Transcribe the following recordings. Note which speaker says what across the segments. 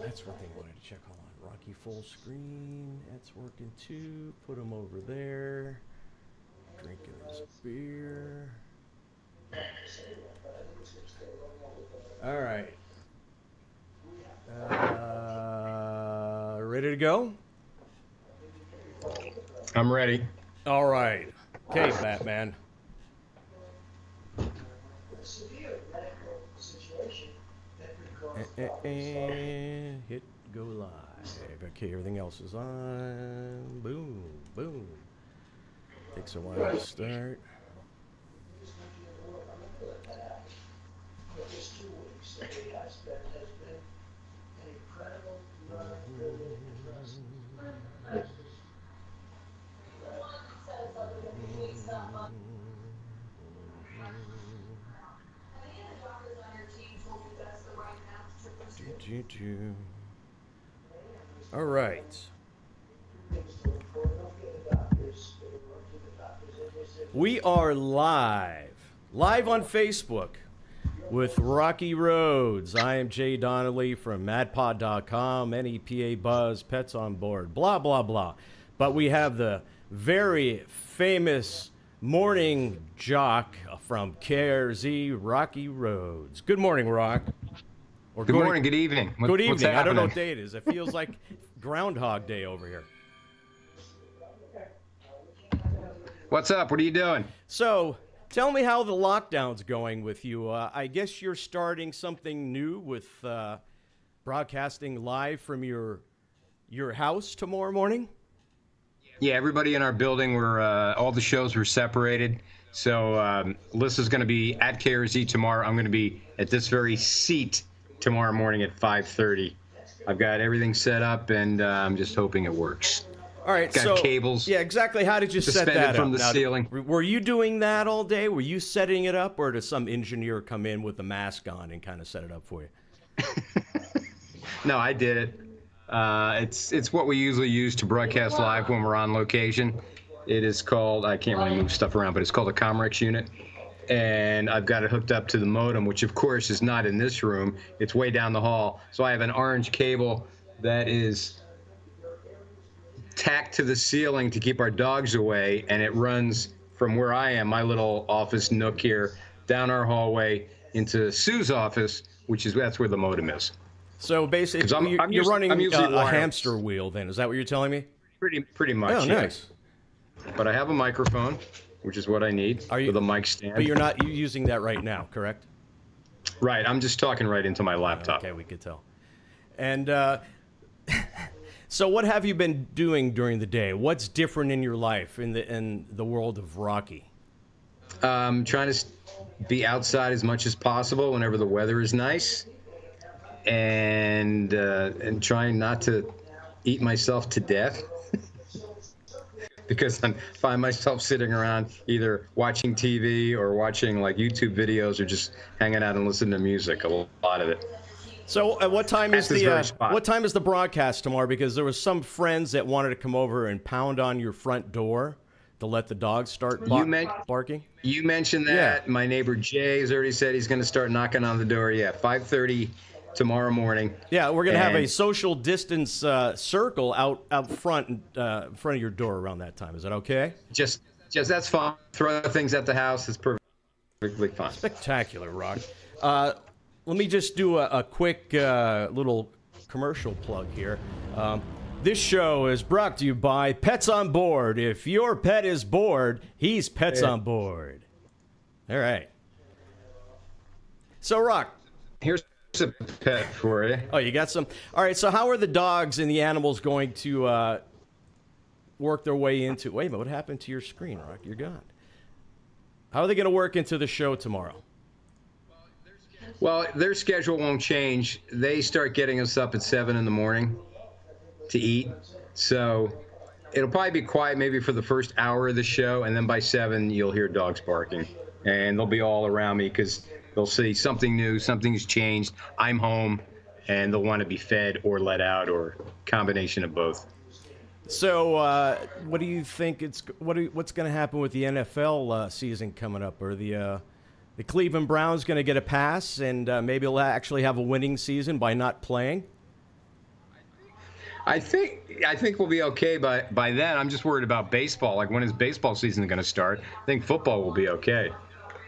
Speaker 1: That's what they wanted to check. Hold on. Rocky full screen. That's working too. Put him over there. Drinking his beer. All right. Ready to go?
Speaker 2: I'm ready.
Speaker 1: All right. Okay, Batman. Hit go live. Okay, everything else is on. Boom, boom. Takes a while to start. All right. We are live on Facebook with Rocky Rhodes. I am Jay Donnelly from MadPod.com, NEPABuzz, Pets on Board, blah, blah, blah. But we have the very famous morning jock from KRZ, Rocky Rhodes. Good morning, Rock.
Speaker 2: Or good morning, good evening.
Speaker 1: Good evening. I don't know what day it is. It feels like Groundhog Day over here.
Speaker 2: What's up? What are you doing?
Speaker 1: So, tell me how the lockdown's going with you. I guess you're starting something new with broadcasting live from your house tomorrow morning?
Speaker 2: Yeah, everybody in our building, all the shows were separated. So, Lissa's going to be at KRZ tomorrow. I'm going to be at this very seat tomorrow morning at 5:30. I've got everything set up, and I'm just hoping it works.
Speaker 1: All right,
Speaker 2: got cables.
Speaker 1: Yeah, exactly. How did you set that up?
Speaker 2: From the ceiling.
Speaker 1: Were you doing that all day? Were you setting it up, or does some engineer come in with a mask on and kind of set it up for you?
Speaker 2: No, I did it. It's what we usually use to broadcast live when we're on location. It is called, I can't really move stuff around, but it's called a Comrex unit. And I've got it hooked up to the modem, which of course is not in this room. It's way down the hall. So I have an orange cable that is tacked to the ceiling to keep our dogs away, and it runs from where I am, my little office nook here, down our hallway into Sue's office, that's where the modem is.
Speaker 1: So basically, you're running a hamster wheel then. Is that what you're telling me?
Speaker 2: Pretty much,
Speaker 1: oh, nice.
Speaker 2: But I have a microphone, which is what I need with a mic stand.
Speaker 1: But you're not using that right now, correct?
Speaker 2: Right. I'm just talking right into my laptop.
Speaker 1: Okay, we could tell. And so what have you been doing during the day? What's different in your life in the world of Rocky?
Speaker 2: Trying to be outside as much as possible whenever the weather is nice, and trying not to eat myself to death. Because I find myself sitting around either watching TV or watching like YouTube videos or just hanging out and listening to music, a lot of it.
Speaker 1: So what time is the broadcast tomorrow? Because there was some friends that wanted to come over and pound on your front door to let the dogs start barking.
Speaker 2: You mentioned that. Yeah. My neighbor Jay has already said he's going to start knocking on the door. Yeah, 5:30 tomorrow morning.
Speaker 1: Yeah, we're going to have a social distance circle out front in front of your door around that time. Is that okay?
Speaker 2: Just that's fine. Throw things at the house. It's perfectly fine.
Speaker 1: Spectacular, Rock. Let me just do a quick little commercial plug here. This show is brought to you by Pets on Board. If your pet is bored, he's Pets on Board. All right. So, Rock.
Speaker 2: Here's a pet for you.
Speaker 1: Oh, you got some? All right, so how are the dogs and the animals going to work their way into... Wait a minute, what happened to your screen, Rock? You're gone. How are they going to work into the show tomorrow?
Speaker 2: Well, their schedule won't change. They start getting us up at 7 in the morning to eat. So it'll probably be quiet maybe for the first hour of the show, and then by 7 you'll hear dogs barking. And they'll be all around me because they'll see something new, something's changed, I'm home, and they'll want to be fed or let out or combination of both.
Speaker 1: So what do you think what's going to happen with the NFL season coming up? Are the Cleveland Browns going to get a pass and maybe they'll actually have a winning season by not playing?
Speaker 2: I think we'll be okay by then. I'm just worried about baseball. Like, when is baseball season going to start? I think football will be okay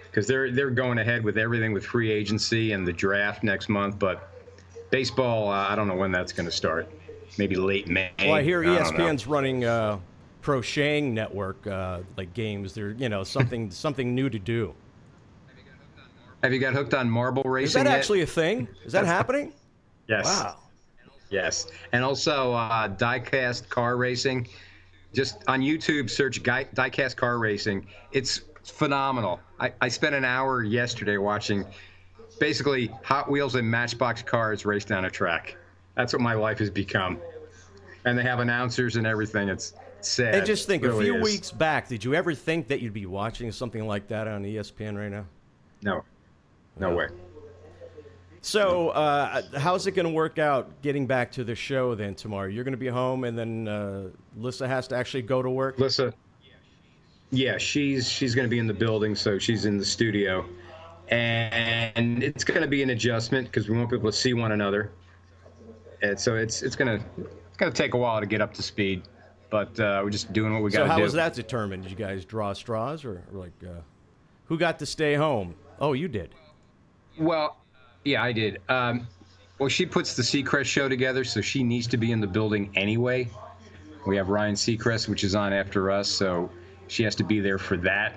Speaker 2: because they're going ahead with everything with free agency and the draft next month. But baseball, I don't know when that's going to start. Maybe late May.
Speaker 1: Well, I hear ESPN's running crocheting network like games. They're something new to do.
Speaker 2: Have you got hooked on marble racing?
Speaker 1: Is that
Speaker 2: yet?
Speaker 1: actually a thing? Is that happening?
Speaker 2: Yes.
Speaker 1: Wow.
Speaker 2: Yes, and also diecast car racing. Just on YouTube, search diecast car racing. It's phenomenal. I spent an hour yesterday watching basically Hot Wheels and Matchbox cars race down a track. That's what my life has become. And they have announcers and everything. It's sad.
Speaker 1: And just think,
Speaker 2: it really
Speaker 1: a few
Speaker 2: is.
Speaker 1: weeks back, did you ever think that you'd be watching something like that on ESPN right now?
Speaker 2: No way.
Speaker 1: So, how's it going to work out getting back to the show then tomorrow? You're going to be home, and then Lissa has to actually go to work?
Speaker 2: Lissa, yeah, she's going to be in the building, so she's in the studio. And it's going to be an adjustment because we won't be able to see one another. And so it's going to take a while to get up to speed. But we're just doing what we got to do.
Speaker 1: So how was that determined? Did you guys draw straws, or like who got to stay home? Oh, you did.
Speaker 2: Well, yeah, I did. Well, she puts the Seacrest show together, so she needs to be in the building anyway. We have Ryan Seacrest, which is on after us, so she has to be there for that.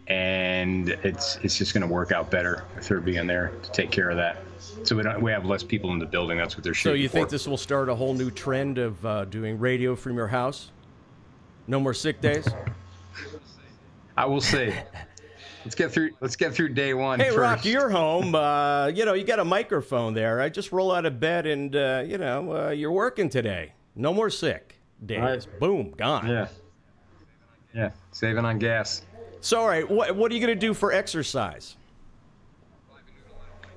Speaker 2: And it's just going to work out better with her being there to take care of that. So we have less people in the building. That's what they're shooting for.
Speaker 1: So you think this will start a whole new trend of doing radio from your house? No more sick days?
Speaker 2: I will see. Let's get through day one.
Speaker 1: Hey,
Speaker 2: first.
Speaker 1: Rock, you're home. You got a microphone there. I just roll out of bed and, you're working today. No more sick days.
Speaker 2: Right.
Speaker 1: Boom, gone.
Speaker 2: Yeah, saving on gas.
Speaker 1: So, all right, what are you going to do for exercise?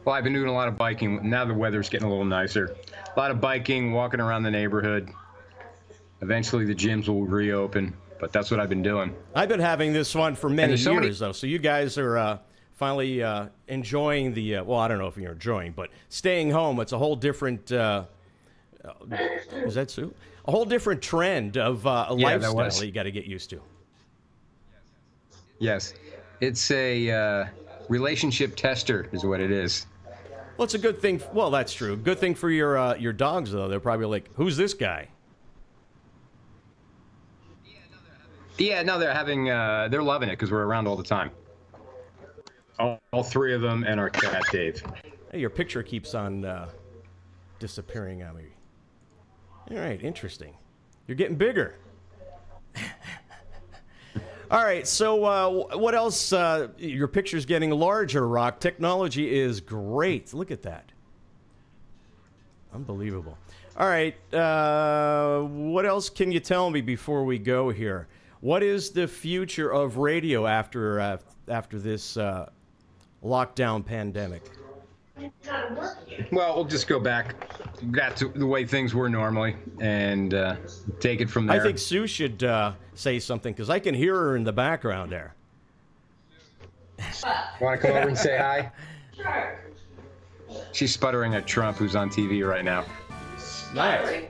Speaker 2: Well, I've been doing a lot of biking. Now the weather's getting a little nicer. A lot of biking, walking around the neighborhood. Eventually the gyms will reopen. But that's what I've been doing.
Speaker 1: I've been having this fun for many years, though. So you guys are finally enjoying the, well, I don't know if you're enjoying, but staying home, it's a whole different, is that Sue? A whole different trend of a lifestyle that you got to get used to.
Speaker 2: Yes. It's a relationship tester is what it is.
Speaker 1: Well, it's a good thing. Well, that's true. Good thing for your dogs, though. They're probably like, who's this guy?
Speaker 2: Yeah, no, they're loving it because we're around all the time. All three of them and our cat, Dave.
Speaker 1: Hey, your picture keeps on disappearing on me. All right, interesting. You're getting bigger. All right, so what else? Your picture's getting larger, Rock. Technology is great. Look at that. Unbelievable. All right, what else can you tell me before we go here? What is the future of radio after this lockdown pandemic?
Speaker 2: Well, we'll just go back to the way things were normally and take it from there.
Speaker 1: I think Sue should say something because I can hear her in the background there.
Speaker 2: Want to come over and say hi? Sure. She's sputtering at Trump, who's on TV right now.
Speaker 3: Sputtering?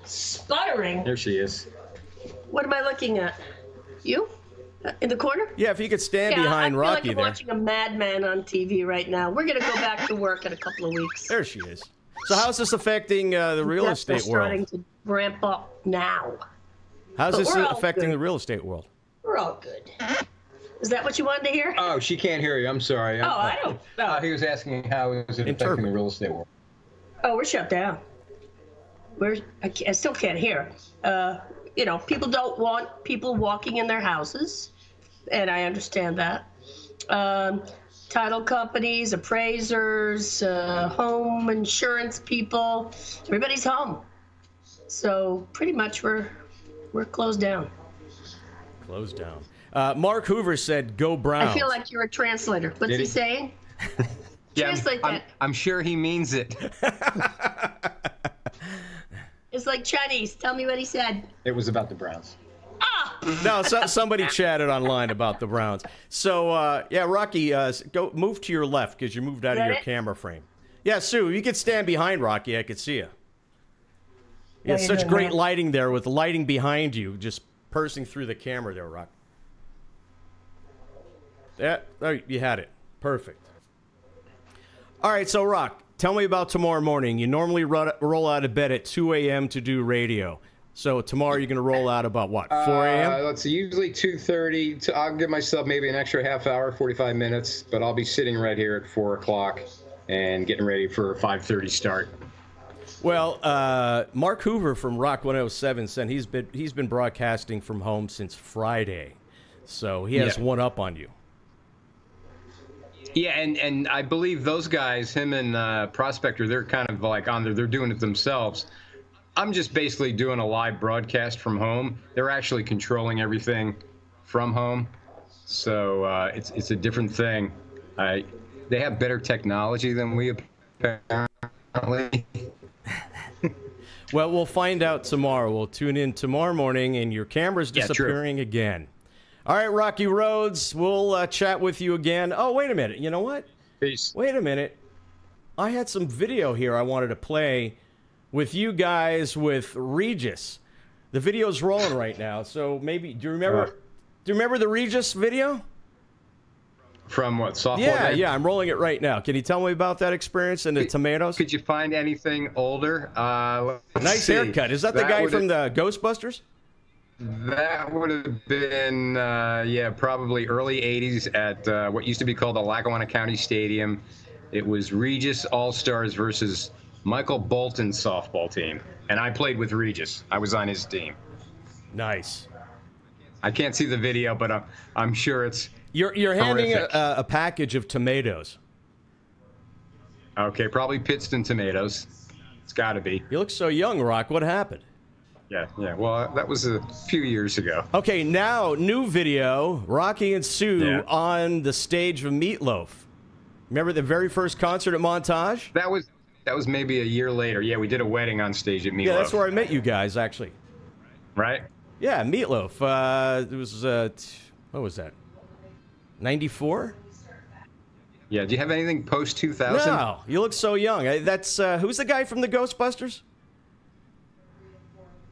Speaker 3: Sputtering?
Speaker 2: There she is.
Speaker 3: What am I looking at? You? In the corner?
Speaker 1: Yeah, if you could stand behind Rocky
Speaker 3: I feel like I'm
Speaker 1: there.
Speaker 3: watching a madman on TV right now. We're going to go back to work in a couple of weeks.
Speaker 1: There she is. So how's this affecting the real estate world?
Speaker 3: Starting to ramp up now.
Speaker 1: How's this affecting the real estate world?
Speaker 3: We're all good. Is that what you wanted to hear?
Speaker 2: Oh, she can't hear you. I'm sorry.
Speaker 3: I don't know.
Speaker 2: He was asking how is it affecting the real estate world.
Speaker 3: Oh, we're shut down. I still can't hear. People don't want people walking in their houses, and I understand that. Title companies, appraisers, home insurance people, everybody's home. So pretty much we're closed down.
Speaker 1: Closed down. Mark Hoover said, "Go Browns."
Speaker 3: I feel like you're a translator. What's he saying?
Speaker 2: Yeah,
Speaker 3: Translate that.
Speaker 2: I'm sure he means it.
Speaker 3: It's like Chinese. Tell me what he said.
Speaker 2: It was about the Browns.
Speaker 1: No, somebody chatted online about the Browns. So, Rocky, go move to your left because you moved out of your camera frame. Yeah, Sue, you could stand behind Rocky. I could see you. Yeah,
Speaker 3: you
Speaker 1: such
Speaker 3: doing,
Speaker 1: great
Speaker 3: man?
Speaker 1: lighting there with the lighting behind you, just pursing through the camera there, Rock. Yeah, there, you had it. Perfect. All right, so Rock, tell me about tomorrow morning. You normally roll out of bed at 2 a.m. to do radio. So tomorrow you're going to roll out about what, 4 a.m.?
Speaker 2: Let's see, usually 2:30. I'll give myself maybe an extra half hour, 45 minutes, but I'll be sitting right here at 4 o'clock and getting ready for a 5:30 start.
Speaker 1: Well, Mark Hoover from Rock 107 said he's been broadcasting from home since Friday. So he has one up on you.
Speaker 2: Yeah, and I believe those guys, him and Prospector, they're kind of like on there. They're doing it themselves. I'm just basically doing a live broadcast from home. They're actually controlling everything from home. So it's a different thing. They have better technology than we apparently.
Speaker 1: Well, we'll find out tomorrow. We'll tune in tomorrow morning, and your camera's disappearing again. All right, Rocky Rhodes, we'll chat with you again. Oh, wait a minute. You know what?
Speaker 2: Peace.
Speaker 1: Wait a minute. I had some video here I wanted to play with you guys with Regis. The video's rolling right now, so maybe do you remember the Regis video?
Speaker 2: From what, softball?
Speaker 1: Yeah, I'm rolling it right now. Can you tell me about that experience and the tomatoes?
Speaker 2: Could you find anything older?
Speaker 1: Nice haircut. Is that the guy from the Ghostbusters?
Speaker 2: That would have been, probably early 80s at what used to be called the Lackawanna County Stadium. It was Regis All-Stars versus Michael Bolton's softball team. And I played with Regis. I was on his team.
Speaker 1: Nice.
Speaker 2: I can't see the video, but I'm sure it's
Speaker 1: You're handing a package of tomatoes.
Speaker 2: Okay, probably Pittston tomatoes. It's got to be.
Speaker 1: You look so young, Rock. What happened?
Speaker 2: Yeah. Well, that was a few years ago.
Speaker 1: Okay, now, new video, Rocky and Sue on the stage of Meatloaf. Remember the very first concert at Montage?
Speaker 2: That was maybe a year later. Yeah, we did a wedding on stage at Meatloaf.
Speaker 1: Yeah, that's where I met you guys, actually.
Speaker 2: Right?
Speaker 1: Yeah, Meatloaf. It was, what was that? 94?
Speaker 2: Yeah, do you have anything post-2000?
Speaker 1: No, you look so young. That's, who's the guy from the Ghostbusters?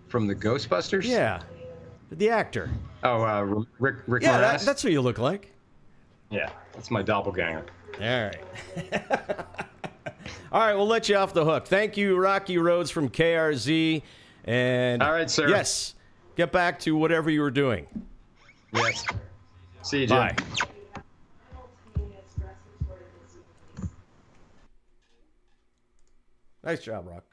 Speaker 2: From the Ghostbusters?
Speaker 1: Yeah, the actor.
Speaker 2: Oh, Rick
Speaker 1: Yeah,
Speaker 2: Moranis?
Speaker 1: that's who you look like.
Speaker 2: Yeah, that's my doppelganger.
Speaker 1: All right. All right, we'll let you off the hook. Thank you, Rocky Rhodes from KRZ. And
Speaker 2: all right, sir.
Speaker 1: Yes, get back to whatever you were doing.
Speaker 2: Yes. See you, Jim.
Speaker 1: Bye. Nice job, Rock.